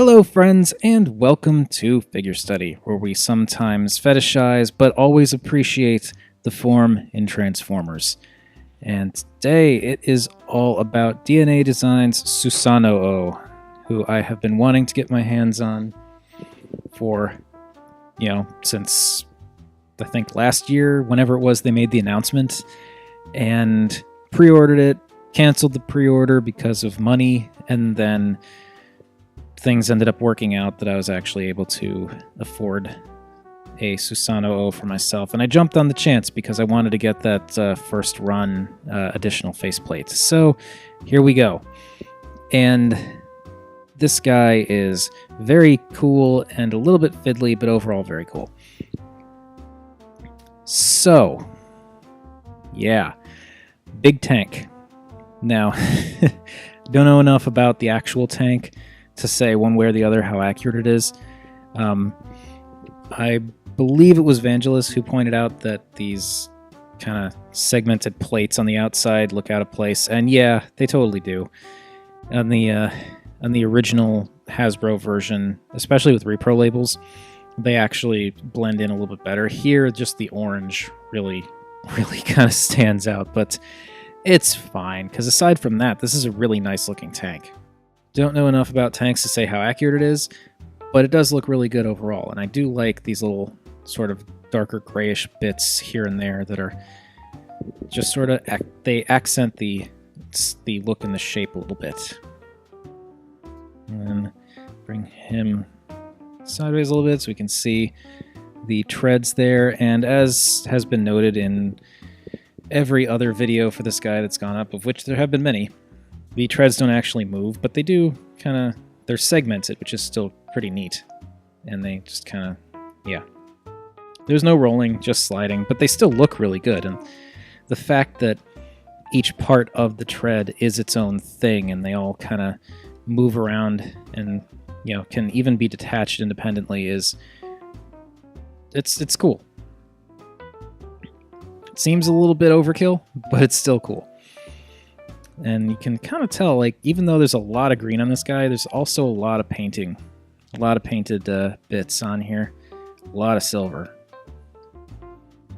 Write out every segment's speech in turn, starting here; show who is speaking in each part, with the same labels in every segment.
Speaker 1: Hello friends, and welcome to Figure Study, where we sometimes fetishize but always appreciate the form in Transformers. And today it is all about DNA Design's Susanoo, who I have been wanting to get my hands on for, since I think last year, whenever it was they made the announcement, and pre-ordered it, canceled the pre-order because of money, and then things ended up working out that I was actually able to afford a Susanoo for myself, and I jumped on the chance because I wanted to get that first run additional faceplate. So here we go. And this guy is very cool and a little bit fiddly, but overall very cool. So, yeah, big tank. Now, don't know enough about the actual tank to say one way or the other how accurate it is. I believe it was Vangelis who pointed out that these kind of segmented plates on the outside look out of place, and yeah, they totally do. On the original Hasbro version, especially with repro labels, they actually blend in a little bit better. Here, just the orange really kind of stands out, but it's fine, because aside from that, this is a really nice looking tank. Don't know enough about tanks to say how accurate it is, but it does look really good overall, and I do like these little sort of darker grayish bits here and there that are just sort of, they accent the look and the shape a little bit. And then bring him sideways a little bit so we can see the treads there, and as has been noted in every other video for this guy that's gone up, of which there have been many, the treads don't actually move, but they do they're segmented, which is still pretty neat. And they just yeah. There's no rolling, just sliding, but they still look really good. And the fact that each part of the tread is its own thing, and they all kind of move around and, can even be detached independently it's cool. It seems a little bit overkill, but it's still cool. And you can kind of tell, even though there's a lot of green on this guy, there's also a lot of painting. A lot of painted bits on here. A lot of silver.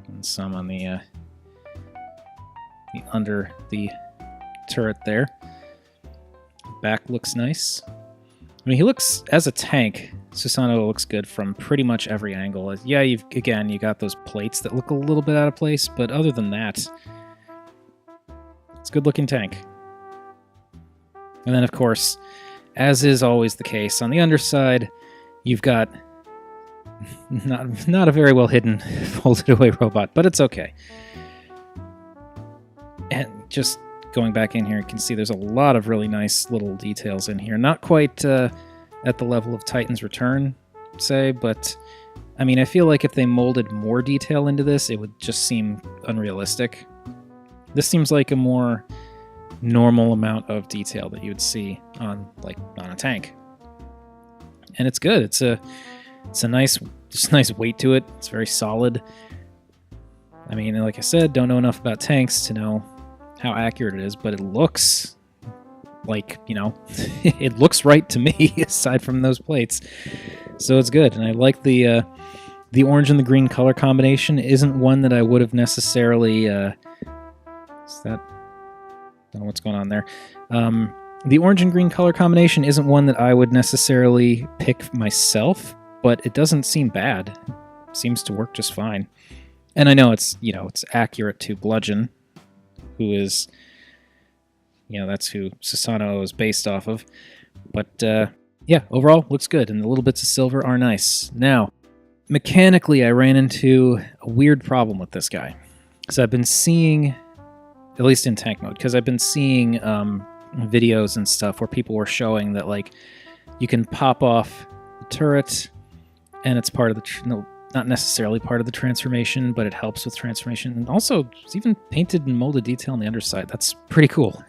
Speaker 1: And some on the under the turret there. Back looks nice. I mean, he looks, as a tank, Susanoo looks good from pretty much every angle. Yeah, you got those plates that look a little bit out of place, but other than that, it's a good-looking tank. And then, of course, as is always the case, on the underside, you've got not a very well-hidden folded-away robot, but it's okay. And just going back in here, you can see there's a lot of really nice little details in here. Not quite at the level of Titan's Return, say, but I mean, I feel like if they molded more detail into this, it would just seem unrealistic. This seems like a more normal amount of detail that you would see on a tank, and it's good. It's a nice weight to it. It's very solid. I mean, like I said, don't know enough about tanks to know how accurate it is, but it looks it looks right to me aside from those plates, so it's good. And I like the orange and the green color combination. Isn't one that I would have necessarily don't know what's going on there. The orange and green color combination isn't one that I would necessarily pick myself, but it doesn't seem bad. It seems to work just fine. And I know it's accurate to Bludgeon, who is, that's who Susanoo is based off of. But yeah, overall looks good, and the little bits of silver are nice. Now, mechanically, I ran into a weird problem with this guy. So I've been seeing, at least in tank mode, because I've been seeing videos and stuff where people were showing that you can pop off the turret, and it's part of the not necessarily part of the transformation, but it helps with transformation. And also, it's even painted and molded detail on the underside. That's pretty cool.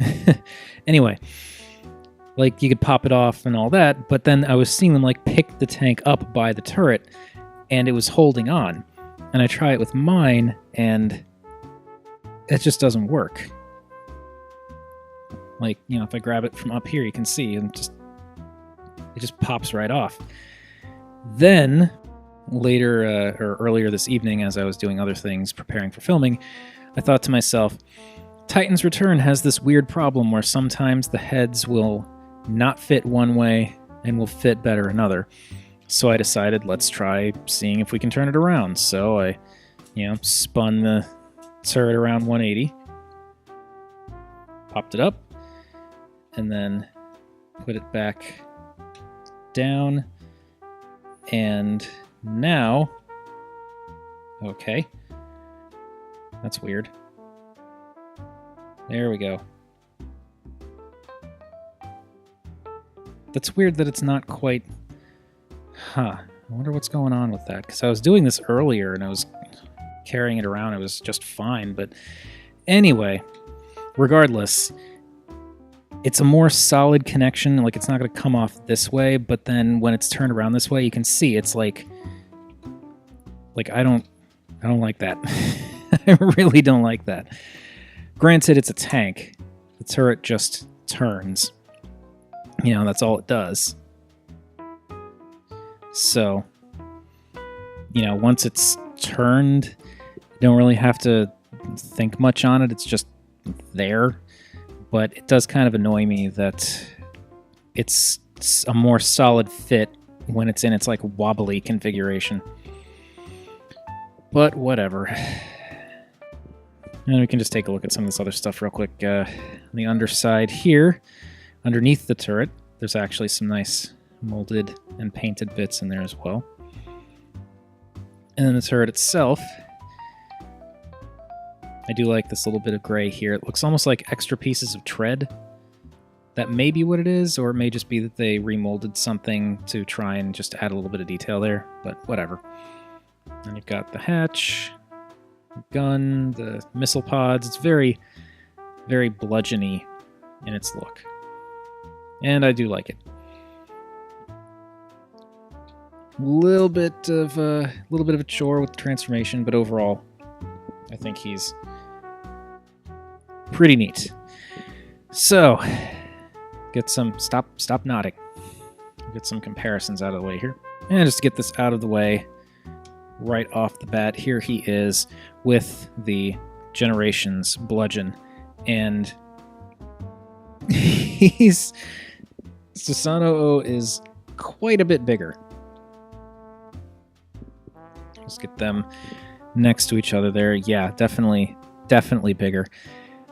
Speaker 1: Anyway, you could pop it off and all that, but then I was seeing them pick the tank up by the turret, and it was holding on. And I try it with mine, and it just doesn't work. If I grab it from up here, you can see, and just It just pops right off. Then, later, or earlier this evening, as I was doing other things, preparing for filming, I thought to myself, Titan's Return has this weird problem where sometimes the heads will not fit one way and will fit better another. So I decided, let's try seeing if we can turn it around. So I, spun the turret around 180, popped it up, and then put it back down. And now, okay, that's weird. There we go. That's weird that it's not quite... I wonder what's going on with that, because I was doing this earlier and I was carrying it around. It was just fine, but anyway, regardless, it's a more solid connection. Like, it's not going to come off this way, but then when it's turned around this way, you can see it's like I don't like that. I really don't like that. Granted, it's a tank. The turret just turns. That's all it does. So, once it's turned, you don't really have to think much on it. It's just there. But it does kind of annoy me that it's a more solid fit when it's in its like wobbly configuration. But whatever. And we can just take a look at some of this other stuff real quick. On the underside here, underneath the turret, there's actually some nice molded and painted bits in there as well. And then the turret itself, I do like this little bit of gray here. It looks almost like extra pieces of tread. That may be what it is, or it may just be that they remolded something to try and just add a little bit of detail there, but whatever. And you've got the hatch, the gun, the missile pods. It's very, very bludgeony in its look. And I do like it. Little bit of a chore with the transformation, but overall, I think he's pretty neat. So, get some stop nodding. Get some comparisons out of the way here, and just to get this out of the way right off the bat, here he is with the Generations bludgeon, and Susanoo is quite a bit bigger. Let's get them next to each other there. Yeah, definitely bigger.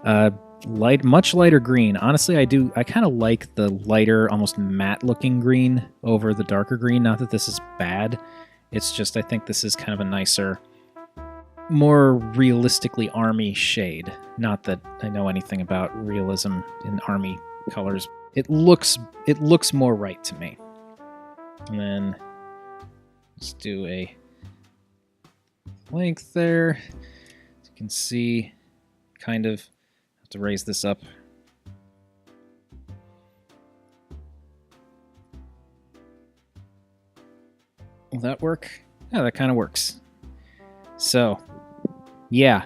Speaker 1: Much lighter green. Honestly, I kind of like the lighter, almost matte looking green over the darker green. Not that this is bad. It's just I think this is kind of a nicer, more realistically army shade. Not that I know anything about realism in army colors. It looks more right to me. And then let's do a length there. As you can see, kind of have to raise this up. Will that work? Yeah, that kind of works. So, yeah.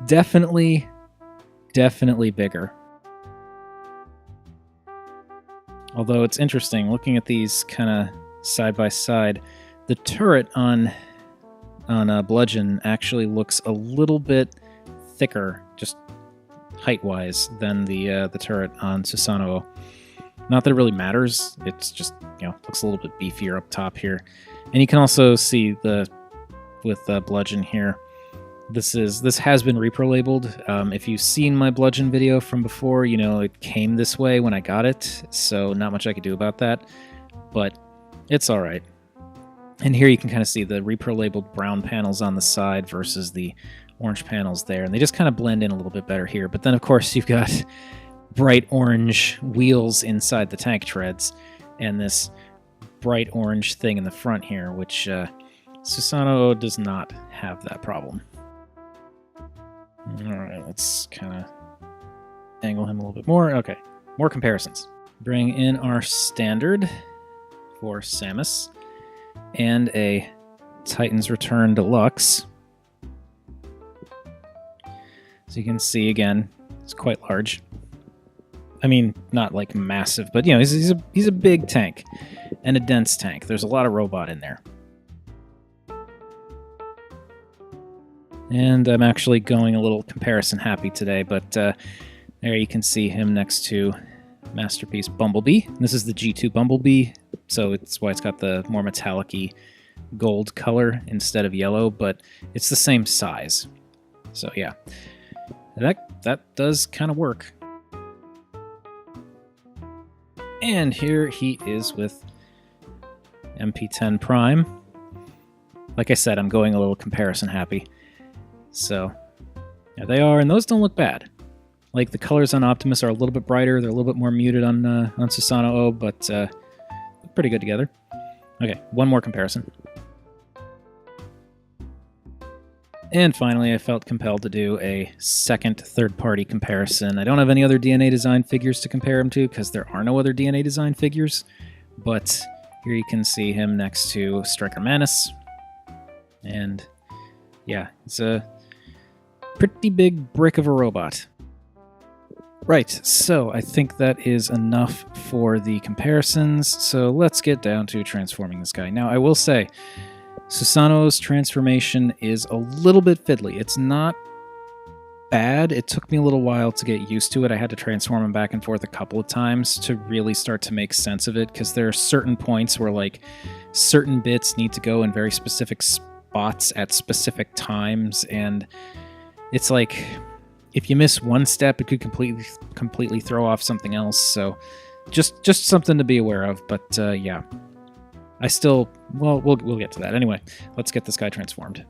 Speaker 1: Definitely bigger. Although it's interesting, looking at these kind of side by side, the turret on Bludgeon actually looks a little bit thicker, just height-wise, than the turret on Susanoo. Not that it really matters. It's just, looks a little bit beefier up top here. And you can also see with Bludgeon here, this has been repro labeled. If you've seen my Bludgeon video from before, it came this way when I got it, so not much I could do about that, but it's all right. And here you can kind of see the repro labeled brown panels on the side versus the orange panels there, and they just kind of blend in a little bit better here. But then, of course, you've got bright orange wheels inside the tank treads, and this bright orange thing in the front here, which Susanoo does not have that problem. Alright, let's kind of angle him a little bit more. Okay, more comparisons. Bring in our standard for Samus, and a Titan's Return Deluxe. As you can see, again, it's quite large. I mean, not like massive, but you know, he's a big tank and a dense tank. There's a lot of robot in there. And I'm actually going a little comparison happy today, but there you can see him next to Masterpiece Bumblebee. This is the G2 Bumblebee, so it's why it's got the more metallic-y gold color instead of yellow, but it's the same size. So yeah, that does kind of work. And here he is with MP10 Prime. Like I said, I'm going a little comparison happy. So, yeah, they are, and those don't look bad. Like, the colors on Optimus are a little bit brighter, they're a little bit more muted on Susanoo, but look pretty good together. Okay, one more comparison. And finally, I felt compelled to do a second third-party comparison. I don't have any other DNA design figures to compare him to, because there are no other DNA design figures, but here you can see him next to Striker Manus. And yeah, it's a pretty big brick of a robot. Right, so I think that is enough for the comparisons, so let's get down to transforming this guy. Now, I will say, Susanoo's transformation is a little bit fiddly. It's not bad. It took me a little while to get used to it. I had to transform him back and forth a couple of times to really start to make sense of it, because there are certain points where, like, certain bits need to go in very specific spots at specific times, and it's like if you miss one step, it could completely throw off something else. So just something to be aware of. But yeah, I still we'll get to that anyway. Let's get this guy transformed.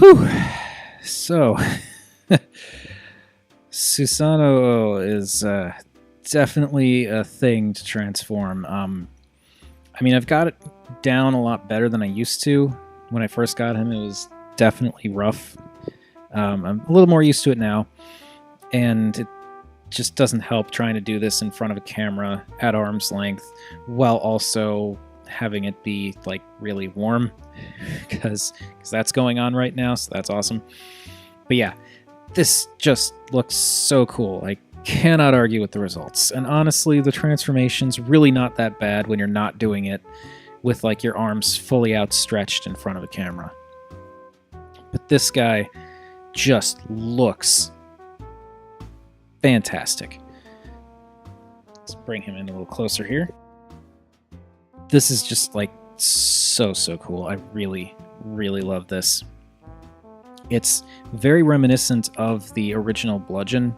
Speaker 1: Whew. So, Susanoo is definitely a thing to transform. I mean, I've got it down a lot better than I used to. When I first got him, it was definitely rough. I'm a little more used to it now, and it just doesn't help trying to do this in front of a camera at arm's length while also having it be like really warm because that's going on right now, so that's awesome. But yeah, this just looks so cool. I cannot argue with the results. And honestly, the transformation's really not that bad when you're not doing it with like your arms fully outstretched in front of a camera. But this guy just looks fantastic. Let's bring him in a little closer here. This is just like so cool. I really love this. It's very reminiscent of the original Bludgeon.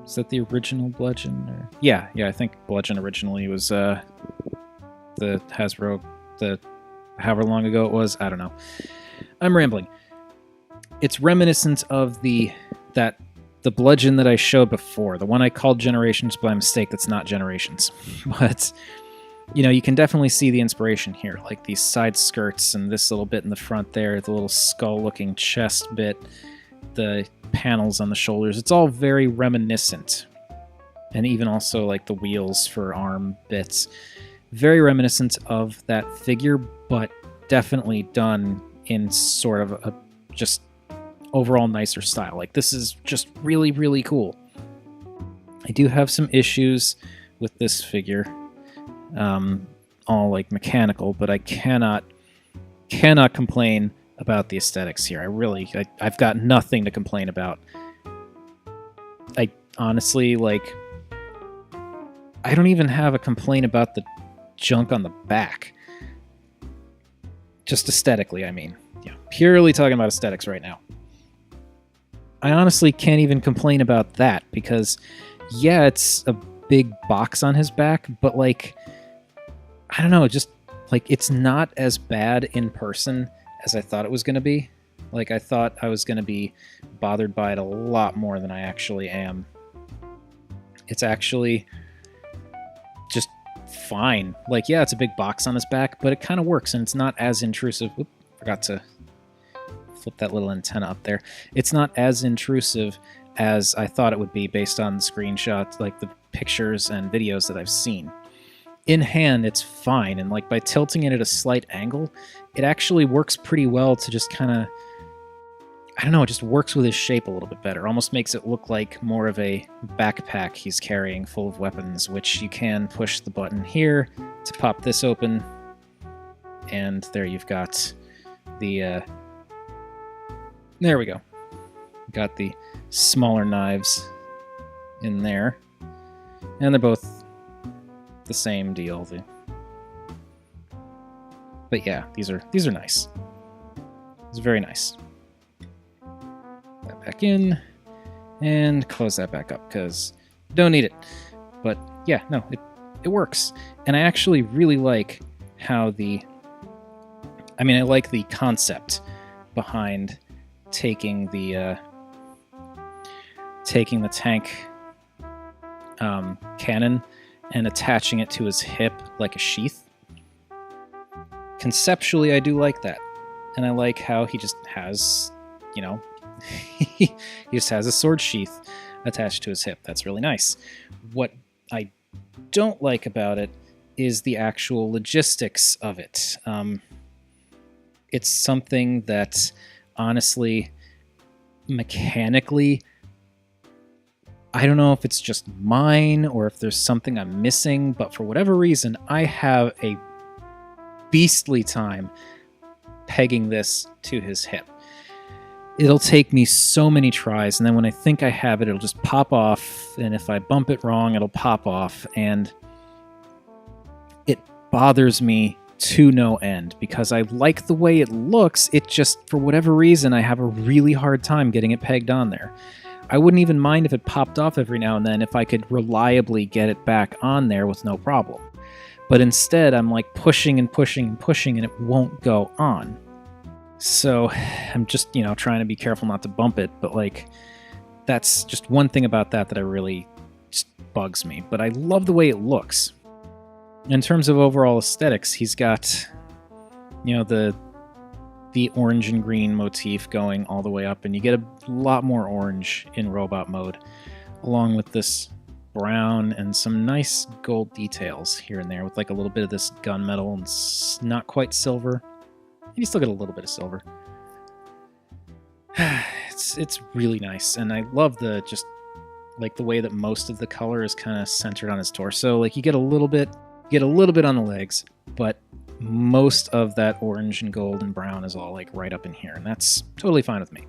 Speaker 1: Is that the original Bludgeon? Or... Yeah, I think Bludgeon originally was the Hasbro, however long ago it was. I don't know. I'm rambling. It's reminiscent of the Bludgeon that I showed before, the one I called Generations by mistake. That's not Generations, but you know, you can definitely see the inspiration here, like these side skirts and this little bit in the front there, the little skull-looking chest bit, the panels on the shoulders. It's all very reminiscent, and even also like the wheels for arm bits, very reminiscent of that figure, but definitely done in sort of a just overall nicer style. Like, this is just really cool. I do have some issues with this figure, all like mechanical, but I cannot complain about the aesthetics here. I've got nothing to complain about. I honestly, like, I don't even have a complaint about the junk on the back. Just aesthetically, I mean. Yeah, purely talking about aesthetics right now. I honestly can't even complain about that because, yeah, it's a big box on his back, but, like, I don't know, just, like, it's not as bad in person as I thought it was going to be. Like, I thought I was going to be bothered by it a lot more than I actually am. It's actually just fine. Like, yeah, it's a big box on his back, but it kind of works, and it's not as intrusive. Oop, forgot to flip that little antenna up there. It's not as intrusive as I thought it would be based on the screenshots, like the pictures and videos that I've seen. In hand, it's fine, and like by tilting it at a slight angle, it actually works pretty well to just kind of, I don't know, it just works with his shape a little bit better. Almost makes it look like more of a backpack he's carrying full of weapons, which you can push the button here to pop this open, and there you've got the, there we go. Got the smaller knives in there, and they're both the same deal. But yeah, these are nice. It's very nice. Put that back in and close that back up because don't need it. But yeah, no, it works. And I actually really like how I like the concept behind taking the tank cannon and attaching it to his hip like a sheath. Conceptually, I do like that. And I like how he just has, you know, he just has a sword sheath attached to his hip. That's really nice. What I don't like about it is the actual logistics of it. It's something that, honestly, mechanically, I don't know if it's just mine or if there's something I'm missing, but for whatever reason, I have a beastly time pegging this to his hip. It'll take me so many tries, and then when I think I have it, it'll just pop off, and if I bump it wrong, it'll pop off, and it bothers me to no end, because I like the way it looks. It just, for whatever reason, I have a really hard time getting it pegged on there. I wouldn't even mind if it popped off every now and then if I could reliably get it back on there with no problem. But instead, I'm like pushing and pushing and pushing, and it won't go on. So I'm just, trying to be careful not to bump it, but like that's just one thing about that I really just bugs me. But I love the way it looks. In terms of overall aesthetics, he's got, the orange and green motif going all the way up, and you get a lot more orange in robot mode, along with this brown and some nice gold details here and there, with like a little bit of this gunmetal and not quite silver. And you still get a little bit of silver. It's really nice, and I love the way that most of the color is kind of centered on his torso. Like you get a little bit on the legs, but most of that orange and gold and brown is all like right up in here, and that's totally fine with me.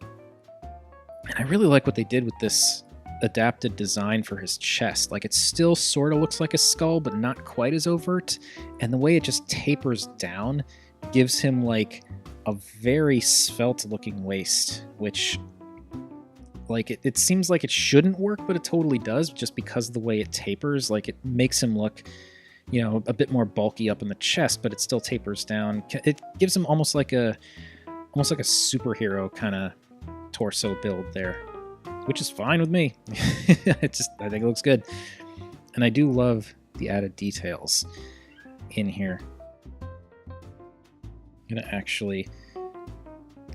Speaker 1: And I really like what they did with this adapted design for his chest. Like it still sort of looks like a skull, but not quite as overt, and the way it just tapers down gives him like a very svelte looking waist, which like it seems like it shouldn't work, but it totally does, just because of the way it tapers. Like it makes him look, a bit more bulky up in the chest, but it still tapers down. It gives him almost like a superhero kind of torso build there, which is fine with me. I think it looks good. And I do love the added details in here. I'm going to actually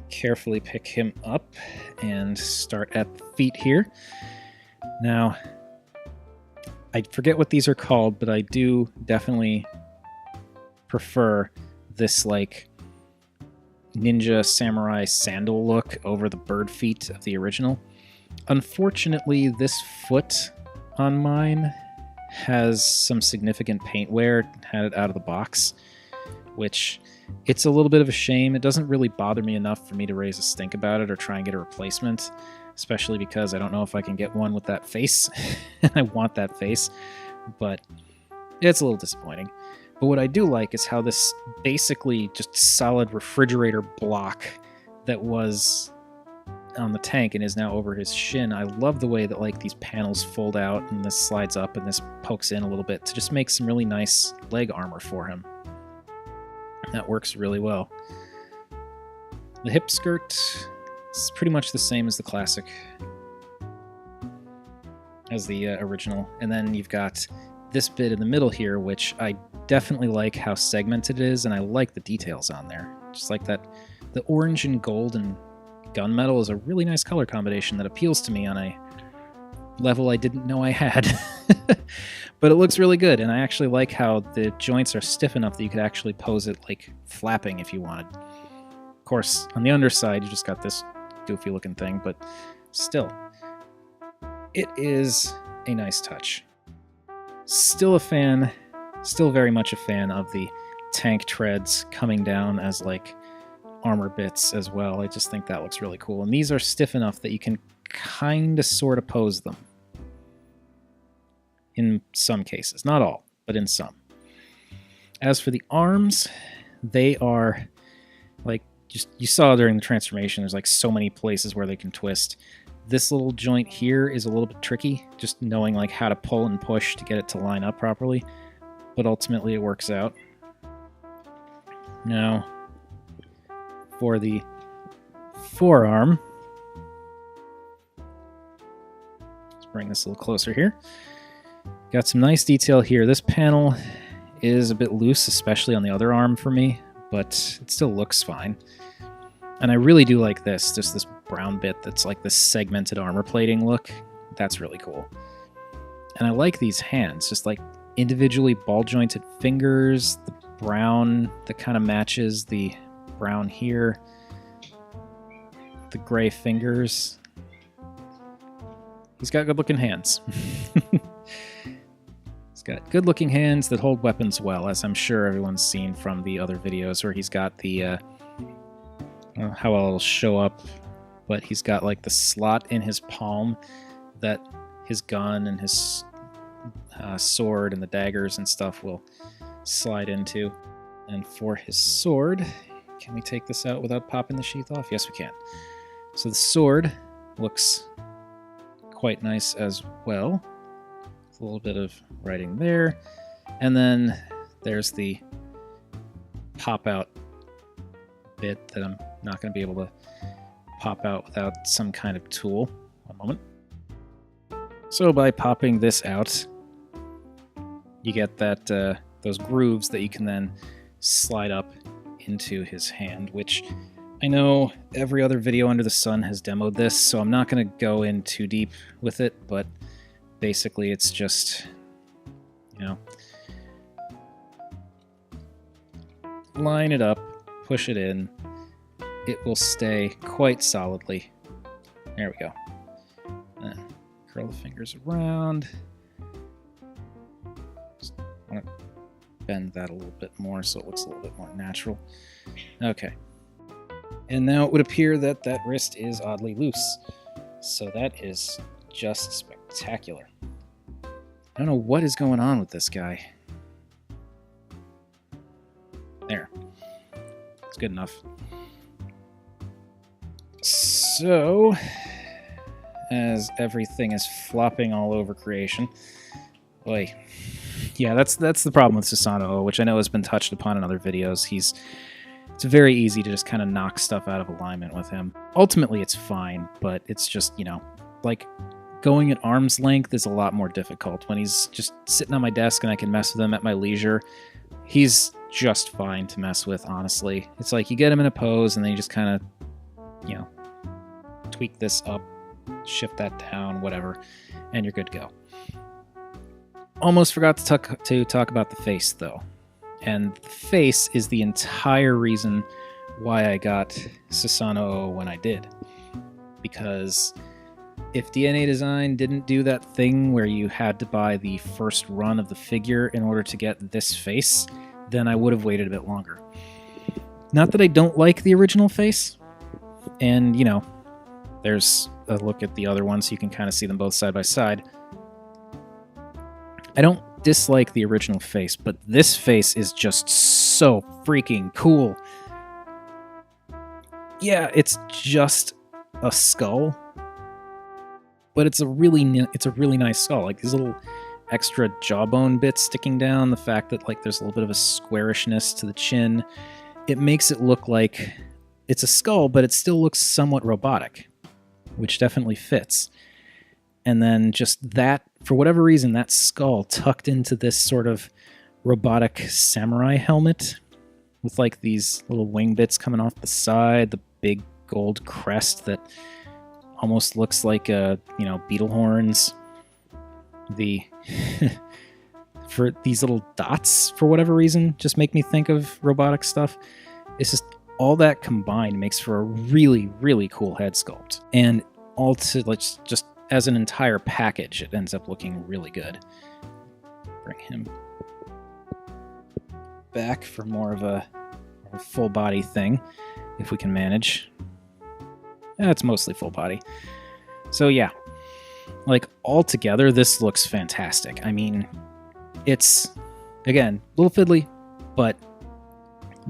Speaker 1: carefully pick him up and start at the feet here. Now, I forget what these are called, but I do definitely prefer this like ninja samurai sandal look over the bird feet of the original. Unfortunately, this foot on mine has some significant paint wear, had it out of the box, which it's a little bit of a shame. It doesn't really bother me enough for me to raise a stink about it or try and get a replacement, especially because I don't know if I can get one with that face. I want that face, but it's a little disappointing. But what I do like is how this basically just solid refrigerator block that was on the tank and is now over his shin. I love the way that like these panels fold out and this slides up and this pokes in a little bit to just make some really nice leg armor for him. That works really well. The hip skirt is pretty much the same as the classic, as the original. And then you've got this bit in the middle here, which I definitely like how segmented it is, and I like the details on there. Just like that, the orange and gold and gunmetal is a really nice color combination that appeals to me on a level I didn't know I had. But it looks really good, and I actually like how the joints are stiff enough that you could actually pose it like flapping if you wanted. Of course, on the underside, you just got this goofy looking thing, but still, it is a nice touch. Still a fan, still very much a fan of the tank treads coming down as like armor bits as well. I just think that looks really cool. And these are stiff enough that you can kind of sort of pose them. In some cases. Not all, but in some. As for the arms, they are like, just you saw during the transformation, there's like so many places where they can twist. This little joint here is a little bit tricky, just knowing like how to pull and push to get it to line up properly. But ultimately it works out. Now, for the forearm, let's bring this a little closer here. Got some nice detail here. This panel is a bit loose, especially on the other arm for me, but it still looks fine. And I really do like this, just this brown bit that's like this segmented armor plating look. That's really cool. And I like these hands, just like individually ball jointed fingers, the brown that kind of matches the brown here, the gray fingers. He's got good looking hands. Got good-looking hands that hold weapons well, as I'm sure everyone's seen from the other videos where he's got the, how it'll show up, but he's got like the slot in his palm that his gun and his sword and the daggers and stuff will slide into. And for his sword, can we take this out without popping the sheath off? Yes, we can. So the sword looks quite nice as well. A little bit of writing there, and then there's the pop-out bit that I'm not going to be able to pop out without some kind of tool. One moment. So by popping this out, you get that those grooves that you can then slide up into his hand, which I know every other video under the sun has demoed this, so I'm not going to go in too deep with it, but basically it's just, you know, line it up, push it in, it will stay quite solidly. There we go. And curl the fingers around. Just want to bend that a little bit more so it looks a little bit more natural. Okay. And now it would appear that that wrist is oddly loose. So that is just spectacular. I don't know what is going on with this guy. There. It's good enough. So, as everything is flopping all over creation. Boy. Yeah, that's the problem with Susanoo, which I know has been touched upon in other videos. It's very easy to just kind of knock stuff out of alignment with him. Ultimately, it's fine, but it's just, you know, like going at arm's length is a lot more difficult. When he's just sitting on my desk and I can mess with him at my leisure, he's just fine to mess with, honestly. It's like you get him in a pose and then you just kind of, you know, tweak this up, shift that down, whatever, and you're good to go. Almost forgot to talk about the face, though. And the face is the entire reason why I got Susanoo when I did. Because if DNA Design didn't do that thing where you had to buy the first run of the figure in order to get this face, then I would have waited a bit longer. Not that I don't like the original face, and, you know, there's a look at the other one so you can kind of see them both side by side. I don't dislike the original face, but this face is just so freaking cool. Yeah, it's just a skull, but it's a really nice skull. Like these little extra jawbone bits sticking down, the fact that like there's a little bit of a squarishness to the chin, it makes it look like it's a skull, but it still looks somewhat robotic, which definitely fits. And then just that, for whatever reason, that skull tucked into this sort of robotic samurai helmet with like these little wing bits coming off the side, the big gold crest that almost looks like beetle horns. The for these little dots, for whatever reason, just make me think of robotic stuff. It's just all that combined makes for a really, really cool head sculpt. And all to like just as an entire package, it ends up looking really good. Bring him back for more of a full body thing, if we can manage. It's mostly full body. So yeah, like all together, this looks fantastic. I mean, it's, again, a little fiddly, but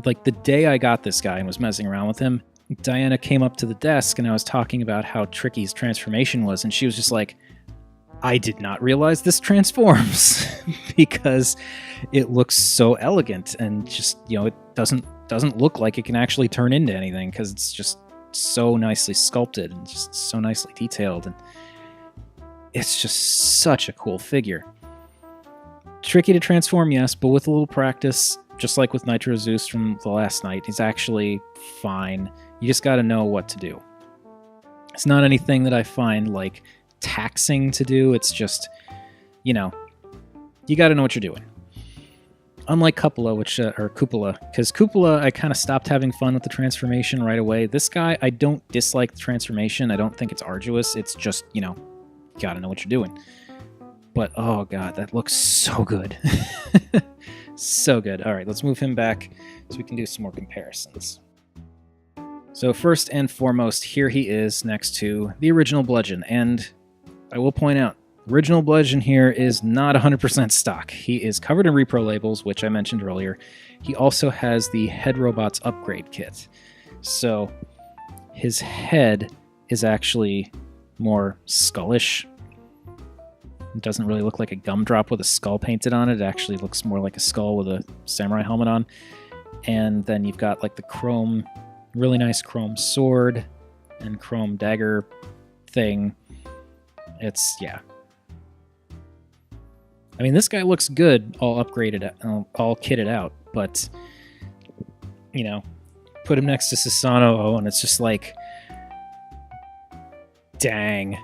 Speaker 1: like the day I got this guy and was messing around with him, Diana came up to the desk and I was talking about how tricky his transformation was, and she was just like, I did not realize this transforms because it looks so elegant and just, you know, it doesn't look like it can actually turn into anything because it's just so nicely sculpted and just so nicely detailed, and it's just such a cool figure. Tricky to transform, yes, but with a little practice, just like with Nitro Zeus from the last night, he's actually fine. You just got to know what to do. It's not anything that I find like taxing to do. It's just, you know, you got to know what you're doing. Unlike Cupola, because Cupola, I kind of stopped having fun with the transformation right away. This guy, I don't dislike the transformation. I don't think it's arduous. It's just, you know, you got to know what you're doing. But, oh god, that looks so good. So good. All right, let's move him back so we can do some more comparisons. So first and foremost, here he is next to the original Bludgeon. And I will point out, original Bludgeon here is not 100% stock. He is covered in repro labels, which I mentioned earlier. He also has the Head Robots upgrade kit. So his head is actually more skullish. It doesn't really look like a gumdrop with a skull painted on it. It actually looks more like a skull with a samurai helmet on. And then you've got like the chrome Really nice chrome sword and chrome dagger thing. It's, yeah. I mean, this guy looks good, all upgraded, all kitted out, but, you know, put him next to Susanoo, and it's just like, dang.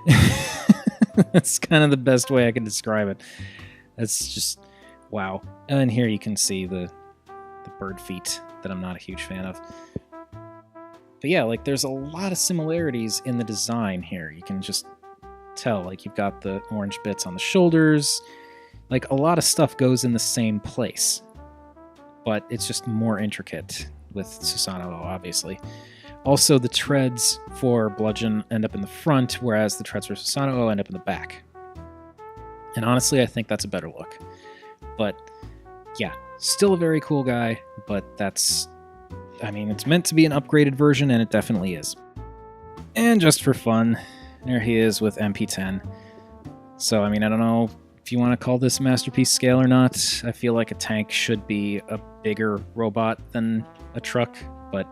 Speaker 1: That's kind of the best way I can describe it. That's just, wow. And here you can see the bird feet that I'm not a huge fan of. But yeah, like, there's a lot of similarities in the design here. You can just tell, like, you've got the orange bits on the shoulders. Like, a lot of stuff goes in the same place, but it's just more intricate with Susanoo, obviously. Also, the treads for Bludgeon end up in the front, whereas the treads for Susanoo end up in the back. And honestly, I think that's a better look. But yeah, still a very cool guy, but that's, I mean, it's meant to be an upgraded version, and it definitely is. And just for fun, there he is with MP10. So, I mean, I don't know if you want to call this masterpiece scale or not. I feel like a tank should be a bigger robot than a truck, but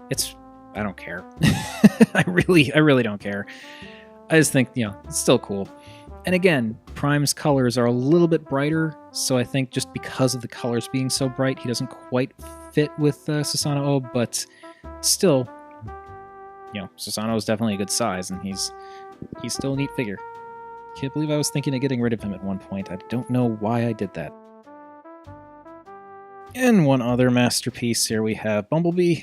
Speaker 1: it's, I don't care. I really don't care. I just think, you know, it's still cool. And again, Prime's colors are a little bit brighter, so I think just because of the colors being so bright, he doesn't quite fit with Susanoo, but still, you know, Susanoo is definitely a good size, and he's still a neat figure. Can't believe I was thinking of getting rid of him at one point. I don't know why I did that. And one other masterpiece, here we have Bumblebee.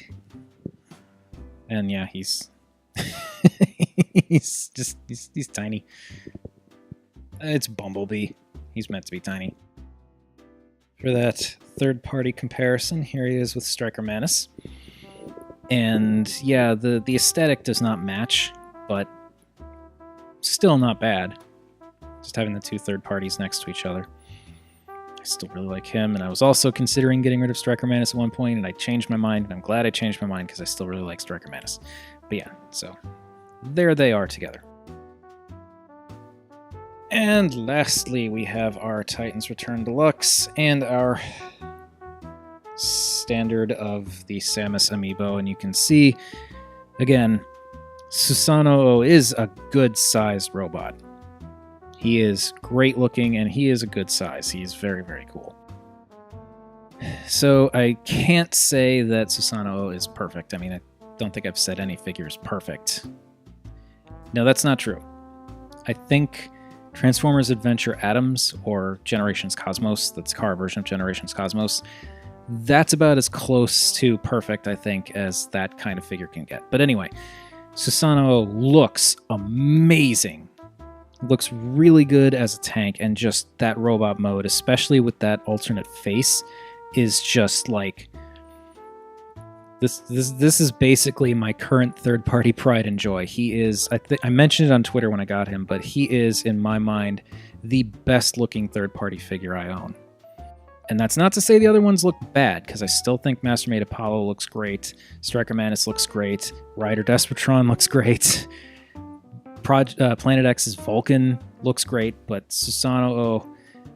Speaker 1: And yeah, he's he's tiny. It's Bumblebee. He's meant to be tiny. For that third-party comparison, here he is with Striker Manus. And yeah, the aesthetic does not match, but still not bad. Just having the two third parties next to each other. I still really like him, and I was also considering getting rid of Striker Manus at one point, and I changed my mind, and I'm glad I changed my mind because I still really like Striker Manus. But yeah, so there they are together. And lastly, we have our Titans Return Deluxe and our standard of the Samus Amiibo, and you can see, again, Susanoo is a good-sized robot. He is great looking, and he is a good size. He's very, very cool. So I can't say that Susanoo is perfect. I mean, I don't think I've said any figure is perfect. No, that's not true. I think Transformers Adventure Atoms, or Generations Cosmos, that's car version of Generations Cosmos, that's about as close to perfect, I think, as that kind of figure can get. But anyway, Susanoo looks amazing. Looks really good as a tank, and just that robot mode, especially with that alternate face, is just like this is basically my current third-party pride and joy. He is, I mentioned it on Twitter when I got him, but he is, in my mind, the best-looking third-party figure I own. And that's not to say the other ones look bad, because I still think Mastermade Apollo looks great, Striker Manus looks great, Rider Despotron looks great, Planet X's Vulcan looks great, but Susanoo,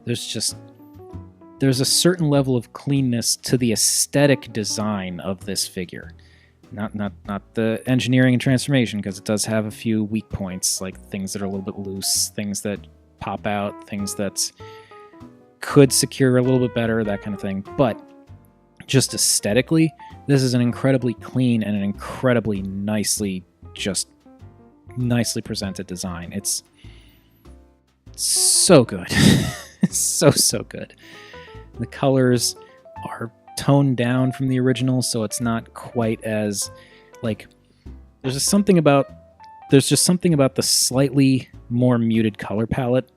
Speaker 1: there's a certain level of cleanness to the aesthetic design of this figure. Not the engineering and transformation, because it does have a few weak points, like things that are a little bit loose, things that pop out, things that could secure a little bit better, that kind of thing. But just aesthetically, this is an incredibly clean and an incredibly nicely presented design. It's so good. It's so good. The colors are toned down from the original, so it's not quite as, like, there's just something about the slightly more muted color palette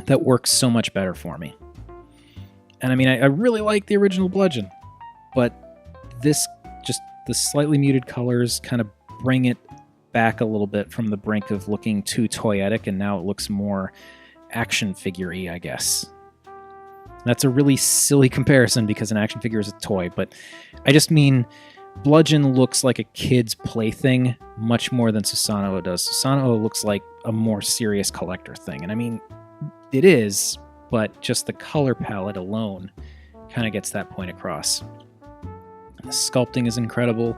Speaker 1: that works so much better for me. And I mean, I really like the original Bludgeon, but this, just the slightly muted colors kind of bring it back a little bit from the brink of looking too toyetic, and now it looks more action figure-y, I guess. That's a really silly comparison because an action figure is a toy, but I just mean Bludgeon looks like a kid's plaything much more than Susanoo does. Susanoo looks like a more serious collector thing, and I mean, it is, but just the color palette alone kind of gets that point across. The sculpting is incredible.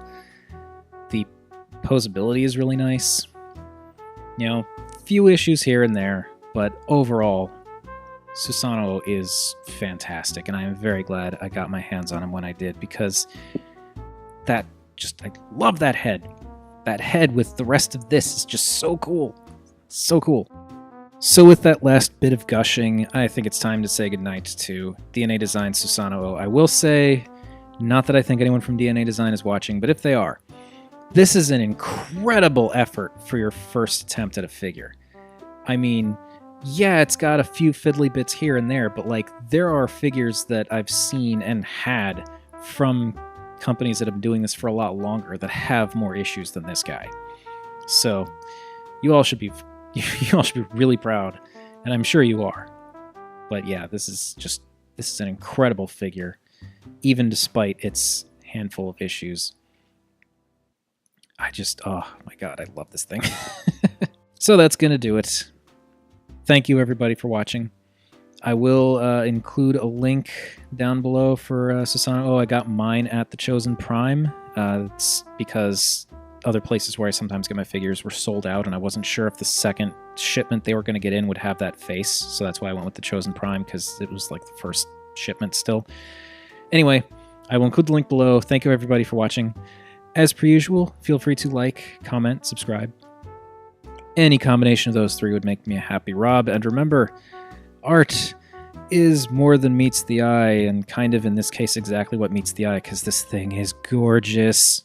Speaker 1: Posability is really nice. You know, few issues here and there, but overall, Susanoo is fantastic, and I am very glad I got my hands on him when I did, because I love that head. That head with the rest of this is just so cool. So cool. So with that last bit of gushing, I think it's time to say goodnight to DNA Design Susanoo. I will say, not that I think anyone from DNA Design is watching, but if they are, this is an incredible effort for your first attempt at a figure. I mean, yeah, it's got a few fiddly bits here and there, but like, there are figures that I've seen and had from companies that have been doing this for a lot longer that have more issues than this guy. So you all should be really proud, and I'm sure you are. But yeah, this is an incredible figure, even despite its handful of issues. Oh my god, I love this thing. So that's gonna do it. Thank you everybody for watching. I will include a link down below for Susanoo. I got mine at the Chosen Prime. It's because other places where I sometimes get my figures were sold out, and I wasn't sure if the second shipment they were going to get in would have that face, so that's why I went with the Chosen Prime, because it was like the first shipment still. Anyway, I will include the link below. Thank you everybody for watching. As per usual, feel free to like, comment, subscribe. Any combination of those three would make me a happy Rob, and remember, art is more than meets the eye, and kind of in this case exactly what meets the eye, because this thing is gorgeous.